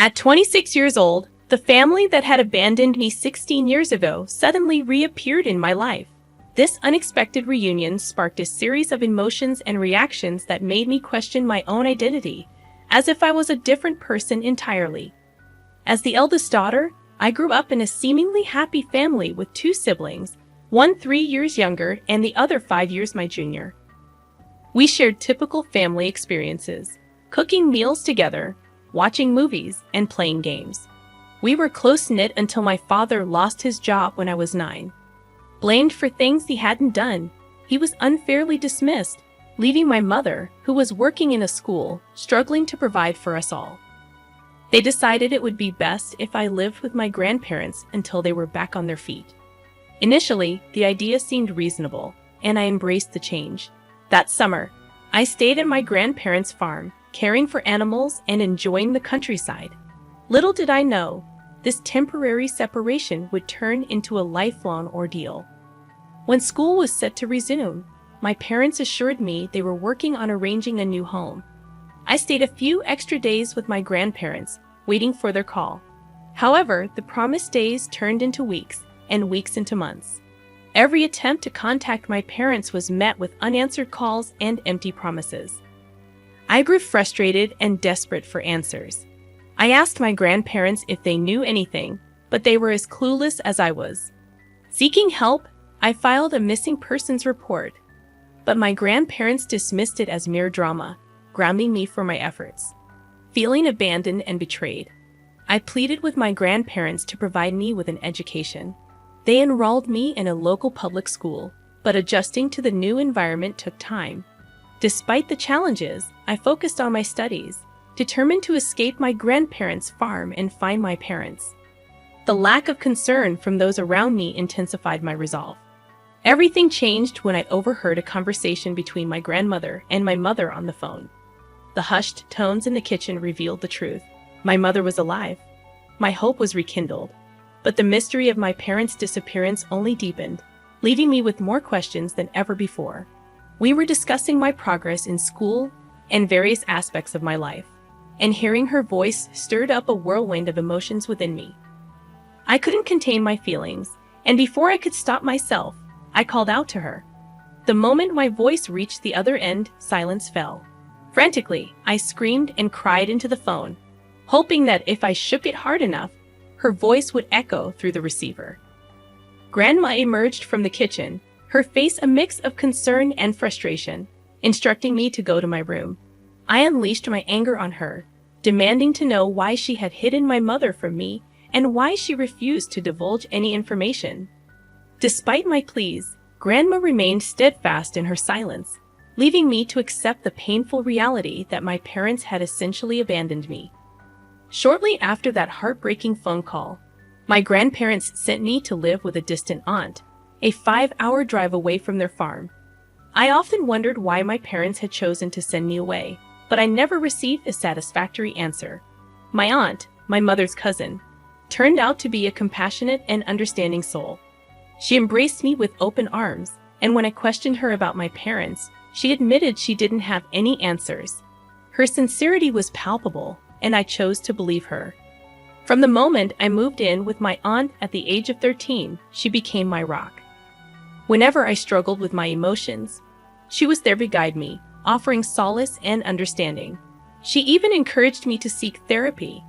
At 26 years old, the family that had abandoned me 16 years ago suddenly reappeared in my life. This unexpected reunion sparked a series of emotions and reactions that made me question my own identity, as if I was a different person entirely. As the eldest daughter, I grew up in a seemingly happy family with two siblings, one 3 years younger and the other 5 years my junior. We shared typical family experiences, cooking meals together, watching movies, and playing games. We were close-knit until my father lost his job when I was 9. Blamed for things he hadn't done, he was unfairly dismissed, leaving my mother, who was working in a school, struggling to provide for us all. They decided it would be best if I lived with my grandparents until they were back on their feet. Initially, the idea seemed reasonable, and I embraced the change. That summer, I stayed at my grandparents' farm, caring for animals and enjoying the countryside. Little did I know, this temporary separation would turn into a lifelong ordeal. When school was set to resume, my parents assured me they were working on arranging a new home. I stayed a few extra days with my grandparents, waiting for their call. However, the promised days turned into weeks, and weeks into months. Every attempt to contact my parents was met with unanswered calls and empty promises. I grew frustrated and desperate for answers. I asked my grandparents if they knew anything, but they were as clueless as I was. Seeking help, I filed a missing persons report, but my grandparents dismissed it as mere drama, grounding me for my efforts. Feeling abandoned and betrayed, I pleaded with my grandparents to provide me with an education. They enrolled me in a local public school, but adjusting to the new environment took time. Despite the challenges, I focused on my studies, determined to escape my grandparents' farm and find my parents. The lack of concern from those around me intensified my resolve. Everything changed when I overheard a conversation between my grandmother and my mother on the phone. The hushed tones in the kitchen revealed the truth. My mother was alive. My hope was rekindled. But the mystery of my parents' disappearance only deepened, leaving me with more questions than ever before. We were discussing my progress in school and various aspects of my life, and hearing her voice stirred up a whirlwind of emotions within me. I couldn't contain my feelings, and before I could stop myself, I called out to her. The moment my voice reached the other end, silence fell. Frantically, I screamed and cried into the phone, hoping that if I shook it hard enough, her voice would echo through the receiver. Grandma emerged from the kitchen, her face a mix of concern and frustration, instructing me to go to my room. I unleashed my anger on her, demanding to know why she had hidden my mother from me and why she refused to divulge any information. Despite my pleas, Grandma remained steadfast in her silence, leaving me to accept the painful reality that my parents had essentially abandoned me. Shortly after that heartbreaking phone call, my grandparents sent me to live with a distant aunt, a 5-hour drive away from their farm. I often wondered why my parents had chosen to send me away, but I never received a satisfactory answer. My aunt, my mother's cousin, turned out to be a compassionate and understanding soul. She embraced me with open arms, and when I questioned her about my parents, she admitted she didn't have any answers. Her sincerity was palpable, and I chose to believe her. From the moment I moved in with my aunt at the age of 13, she became my rock. Whenever I struggled with my emotions, she was there to guide me, offering solace and understanding. She even encouraged me to seek therapy,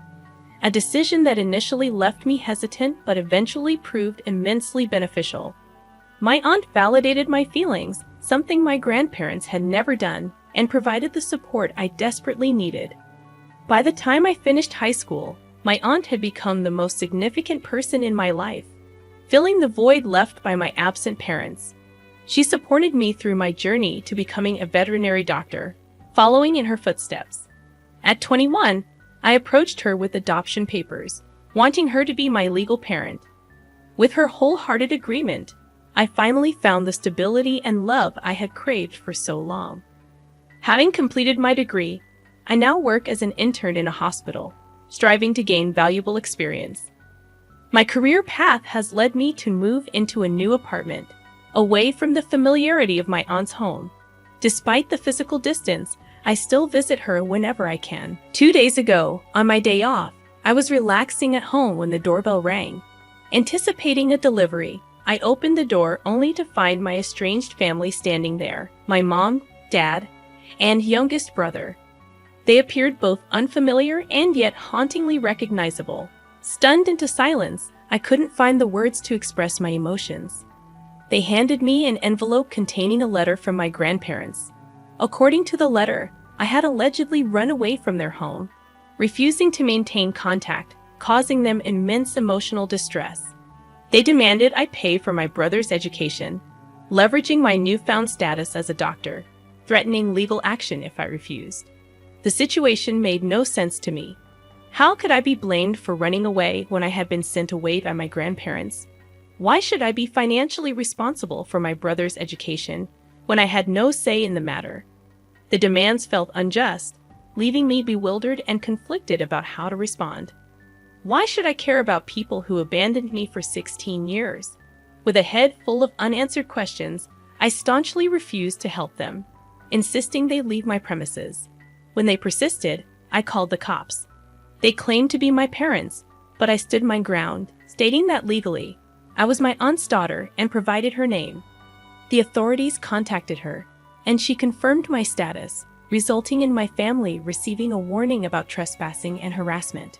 a decision that initially left me hesitant but eventually proved immensely beneficial. My aunt validated my feelings, something my grandparents had never done, and provided the support I desperately needed. By the time I finished high school, my aunt had become the most significant person in my life, filling the void left by my absent parents. She supported me through my journey to becoming a veterinary doctor, following in her footsteps. At 21, I approached her with adoption papers, wanting her to be my legal parent. With her wholehearted agreement, I finally found the stability and love I had craved for so long. Having completed my degree, I now work as an intern in a hospital, striving to gain valuable experience. My career path has led me to move into a new apartment, away from the familiarity of my aunt's home. Despite the physical distance, I still visit her whenever I can. 2 days ago, on my day off, I was relaxing at home when the doorbell rang. Anticipating a delivery, I opened the door only to find my estranged family standing there, my mom, dad, and youngest brother. They appeared both unfamiliar and yet hauntingly recognizable. Stunned into silence, I couldn't find the words to express my emotions. They handed me an envelope containing a letter from my grandparents. According to the letter, I had allegedly run away from their home, refusing to maintain contact, causing them immense emotional distress. They demanded I pay for my brother's education, leveraging my newfound status as a doctor, threatening legal action if I refused. The situation made no sense to me. How could I be blamed for running away when I had been sent away by my grandparents? Why should I be financially responsible for my brother's education when I had no say in the matter? The demands felt unjust, leaving me bewildered and conflicted about how to respond. Why should I care about people who abandoned me for 16 years? With a head full of unanswered questions, I staunchly refused to help them, insisting they leave my premises. When they persisted, I called the cops. They claimed to be my parents, but I stood my ground, stating that legally, I was my aunt's daughter and provided her name. The authorities contacted her, and she confirmed my status, resulting in my family receiving a warning about trespassing and harassment.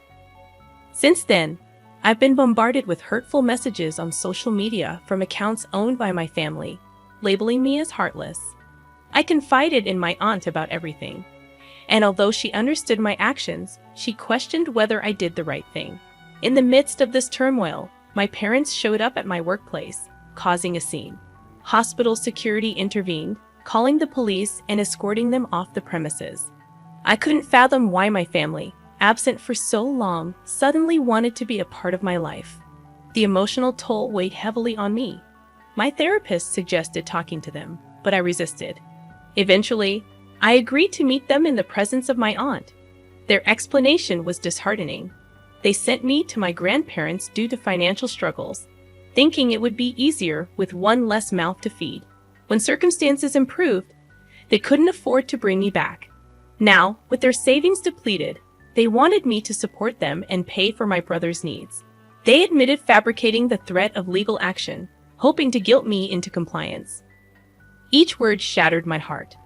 Since then, I've been bombarded with hurtful messages on social media from accounts owned by my family, labeling me as heartless. I confided in my aunt about everything, and although she understood my actions, she questioned whether I did the right thing. In the midst of this turmoil, my parents showed up at my workplace, causing a scene. Hospital security intervened, calling the police and escorting them off the premises. I couldn't fathom why my family, absent for so long, suddenly wanted to be a part of my life. The emotional toll weighed heavily on me. My therapist suggested talking to them, but I resisted. Eventually, I agreed to meet them in the presence of my aunt. Their explanation was disheartening. They sent me to my grandparents due to financial struggles, thinking it would be easier with one less mouth to feed. When circumstances improved, they couldn't afford to bring me back. Now, with their savings depleted, they wanted me to support them and pay for my brother's needs. They admitted fabricating the threat of legal action, hoping to guilt me into compliance. Each word shattered my heart,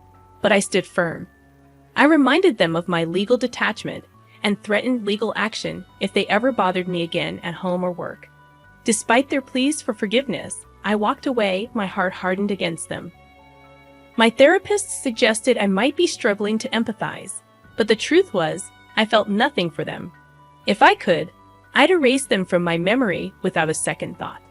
but I stood firm. I reminded them of my legal detachment and threatened legal action if they ever bothered me again at home or work. Despite their pleas for forgiveness, I walked away, my heart hardened against them. My therapist suggested I might be struggling to empathize, but the truth was, I felt nothing for them. If I could, I'd erase them from my memory without a second thought.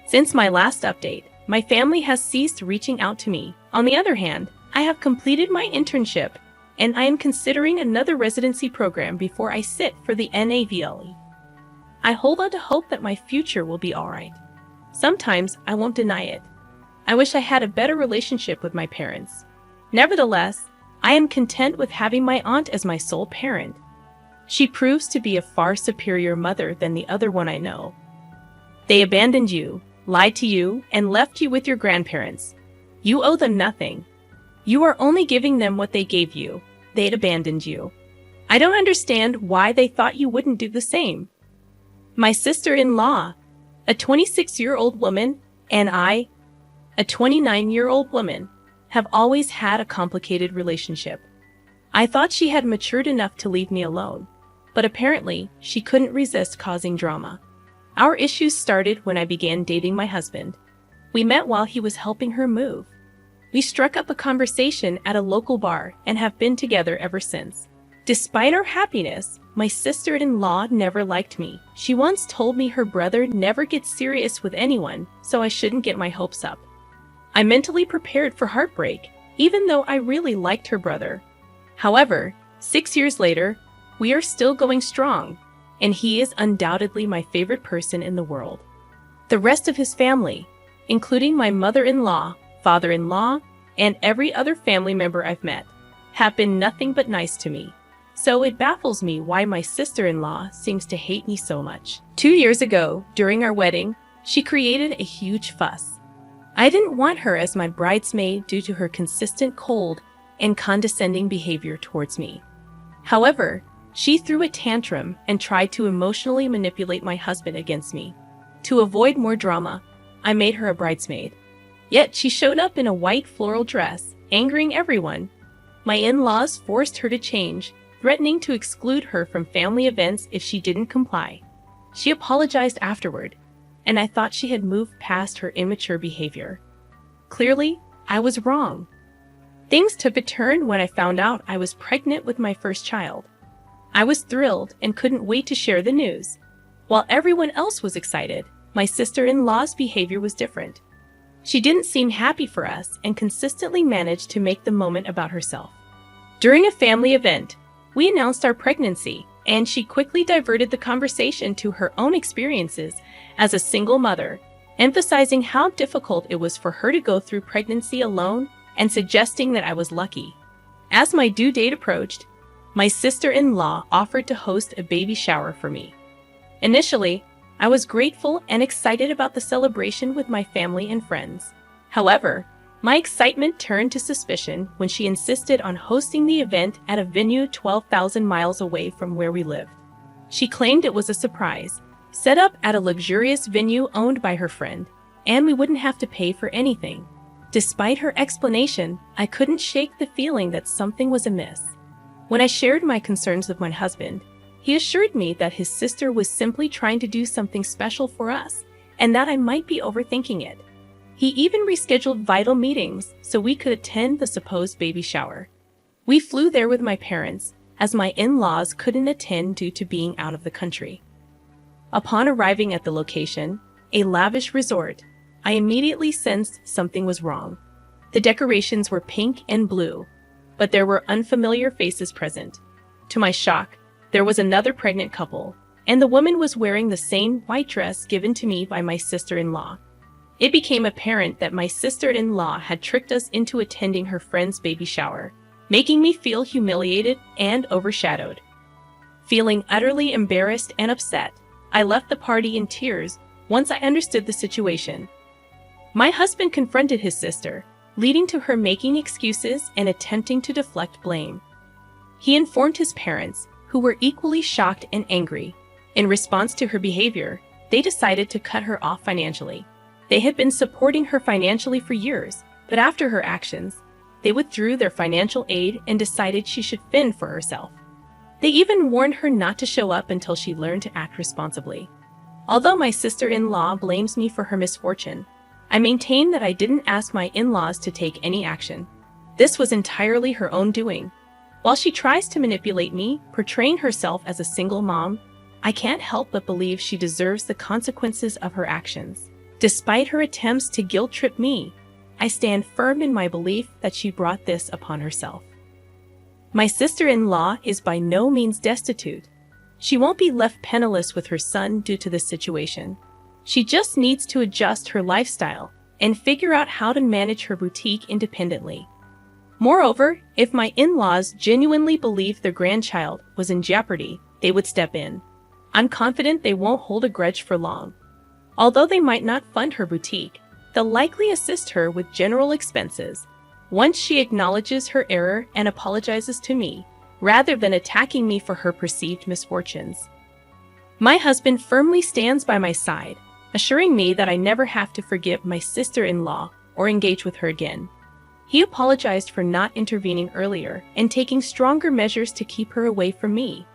Since my last update, my family has ceased reaching out to me. On the other hand, I have completed my internship, and I am considering another residency program before I sit for the NAVLE. I hold on to hope that my future will be alright. Sometimes I won't deny it. I wish I had a better relationship with my parents. Nevertheless, I am content with having my aunt as my sole parent. She proves to be a far superior mother than the other one I know. They abandoned you, lied to you, and left you with your grandparents. You owe them nothing. You are only giving them what they gave you. They'd abandoned you. I don't understand why they thought you wouldn't do the same. My sister-in-law, a 26-year-old woman, and I, a 29-year-old woman, have always had a complicated relationship. I thought she had matured enough to leave me alone, but apparently she couldn't resist causing drama. Our issues started when I began dating my husband. We met while he was helping her move. We struck up a conversation at a local bar and have been together ever since. Despite our happiness, my sister-in-law never liked me. She once told me her brother never gets serious with anyone, so I shouldn't get my hopes up. I mentally prepared for heartbreak, even though I really liked her brother. However, 6 years later, we are still going strong, and he is undoubtedly my favorite person in the world. The rest of his family, including my mother-in-law, father-in-law, and every other family member I've met, have been nothing but nice to me. So it baffles me why my sister-in-law seems to hate me so much. 2 years ago, during our wedding, she created a huge fuss. I didn't want her as my bridesmaid due to her consistent cold and condescending behavior towards me. However, She threw a tantrum and tried to emotionally manipulate my husband against me. To avoid more drama, I made her a bridesmaid. Yet she showed up in a white floral dress, angering everyone. My in-laws forced her to change, threatening to exclude her from family events if she didn't comply. She apologized afterward, and I thought she had moved past her immature behavior. Clearly, I was wrong. Things took a turn when I found out I was pregnant with my first child. I was thrilled and couldn't wait to share the news. While everyone else was excited, my sister-in-law's behavior was different. She didn't seem happy for us and consistently managed to make the moment about herself. During a family event, we announced our pregnancy, and she quickly diverted the conversation to her own experiences as a single mother, emphasizing how difficult it was for her to go through pregnancy alone and suggesting that I was lucky. As my due date approached, my sister-in-law offered to host a baby shower for me. Initially, I was grateful and excited about the celebration with my family and friends. However, my excitement turned to suspicion when she insisted on hosting the event at a venue 12,000 miles away from where we lived. She claimed it was a surprise, set up at a luxurious venue owned by her friend, and we wouldn't have to pay for anything. Despite her explanation, I couldn't shake the feeling that something was amiss. When I shared my concerns with my husband, he assured me that his sister was simply trying to do something special for us, and that I might be overthinking it. He even rescheduled vital meetings so we could attend the supposed baby shower. We flew there with my parents, as my in-laws couldn't attend due to being out of the country. Upon arriving at the location, a lavish resort, I immediately sensed something was wrong. The decorations were pink and blue, but there were unfamiliar faces present. To my shock, there was another pregnant couple, and the woman was wearing the same white dress given to me by my sister-in-law. It became apparent that my sister-in-law had tricked us into attending her friend's baby shower, making me feel humiliated and overshadowed. Feeling utterly embarrassed and upset, I left the party in tears once I understood the situation. My husband confronted his sister, leading to her making excuses and attempting to deflect blame. He informed his parents, who were equally shocked and angry. In response to her behavior, they decided to cut her off financially. They had been supporting her financially for years, but after her actions, they withdrew their financial aid and decided she should fend for herself. They even warned her not to show up until she learned to act responsibly. Although my sister-in-law blames me for her misfortune, I maintain that I didn't ask my in-laws to take any action. This was entirely her own doing. While she tries to manipulate me, portraying herself as a single mom, I can't help but believe she deserves the consequences of her actions. Despite her attempts to guilt-trip me, I stand firm in my belief that she brought this upon herself. My sister-in-law is by no means destitute. She won't be left penniless with her son due to this situation. She just needs to adjust her lifestyle and figure out how to manage her boutique independently. Moreover, if my in-laws genuinely believed their grandchild was in jeopardy, they would step in. I'm confident they won't hold a grudge for long. Although they might not fund her boutique, they'll likely assist her with general expenses once she acknowledges her error and apologizes to me, rather than attacking me for her perceived misfortunes. My husband firmly stands by my side, assuring me that I never have to forgive my sister-in-law or engage with her again. He apologized for not intervening earlier and taking stronger measures to keep her away from me.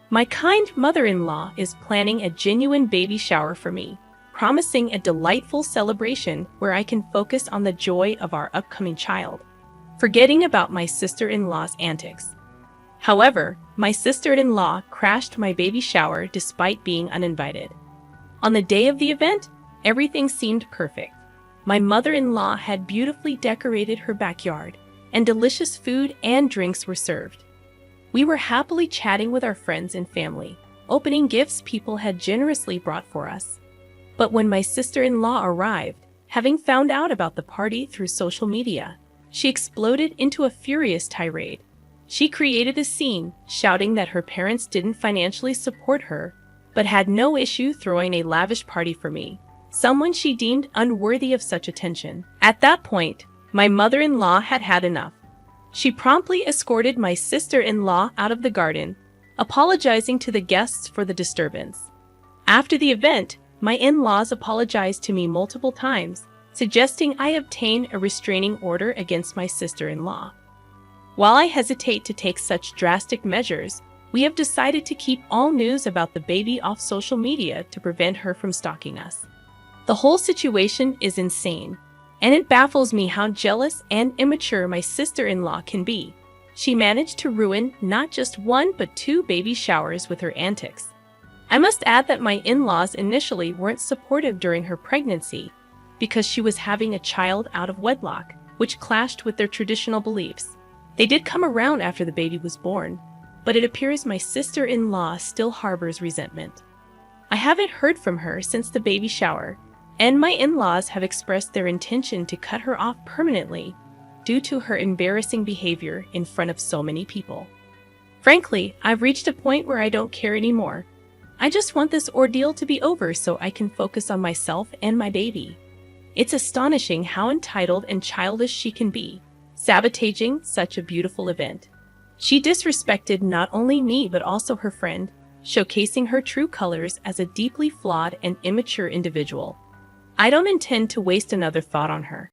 My kind mother-in-law is planning a genuine baby shower for me, promising a delightful celebration where I can focus on the joy of our upcoming child, forgetting about my sister-in-law's antics. However, my sister-in-law crashed my baby shower despite being uninvited. On the day of the event, everything seemed perfect. My mother-in-law had beautifully decorated her backyard, and delicious food and drinks were served. We were happily chatting with our friends and family, opening gifts people had generously brought for us. But when my sister-in-law arrived, having found out about the party through social media, she exploded into a furious tirade. She created a scene, shouting that her parents didn't financially support her, but had no issue throwing a lavish party for me, someone she deemed unworthy of such attention. At that point, my mother-in-law had had enough. She promptly escorted my sister-in-law out of the garden, apologizing to the guests for the disturbance. After the event, my in-laws apologized to me multiple times, suggesting I obtain a restraining order against my sister-in-law. While I hesitate to take such drastic measures, we have decided to keep all news about the baby off social media to prevent her from stalking us. The whole situation is insane, and it baffles me how jealous and immature my sister-in-law can be. She managed to ruin not just one but two baby showers with her antics. I must add that my in-laws initially weren't supportive during her pregnancy because she was having a child out of wedlock, which clashed with their traditional beliefs. They did come around after the baby was born, but it appears my sister-in-law still harbors resentment. I haven't heard from her since the baby shower, and my in-laws have expressed their intention to cut her off permanently due to her embarrassing behavior in front of so many people. Frankly, I've reached a point where I don't care anymore. I just want this ordeal to be over so I can focus on myself and my baby. It's astonishing how entitled and childish she can be, sabotaging such a beautiful event. She disrespected not only me but also her friend, showcasing her true colors as a deeply flawed and immature individual. I don't intend to waste another thought on her.